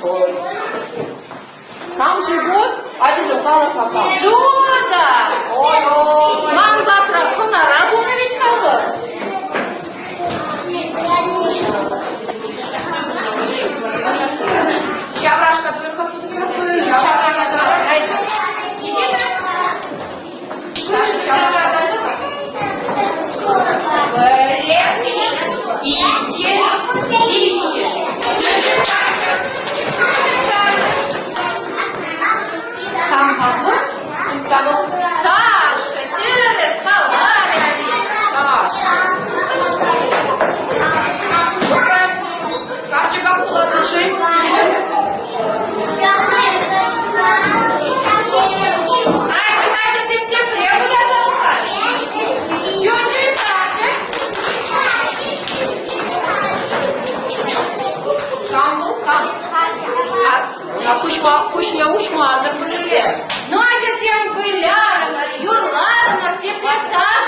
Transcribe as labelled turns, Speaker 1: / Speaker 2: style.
Speaker 1: Ой. Там живут один укала пока.
Speaker 2: Люда!
Speaker 1: Ой-ой.
Speaker 2: Ман завтра на работу ведь хавал.
Speaker 1: Щаврашка только позакрывает.
Speaker 2: Шаврага давай. Иди, Шаврага давай.
Speaker 1: Лес.
Speaker 2: Там хавал. Саша, через паларя.
Speaker 1: Саша. Карчика положи.
Speaker 2: Ай, какая-то сентября куда залухаешь? Чё через Саша?
Speaker 1: Там был там. А кушня ушма, да пожалеет.
Speaker 2: Ну, а сейчас я выляла, Юрлана, теплота.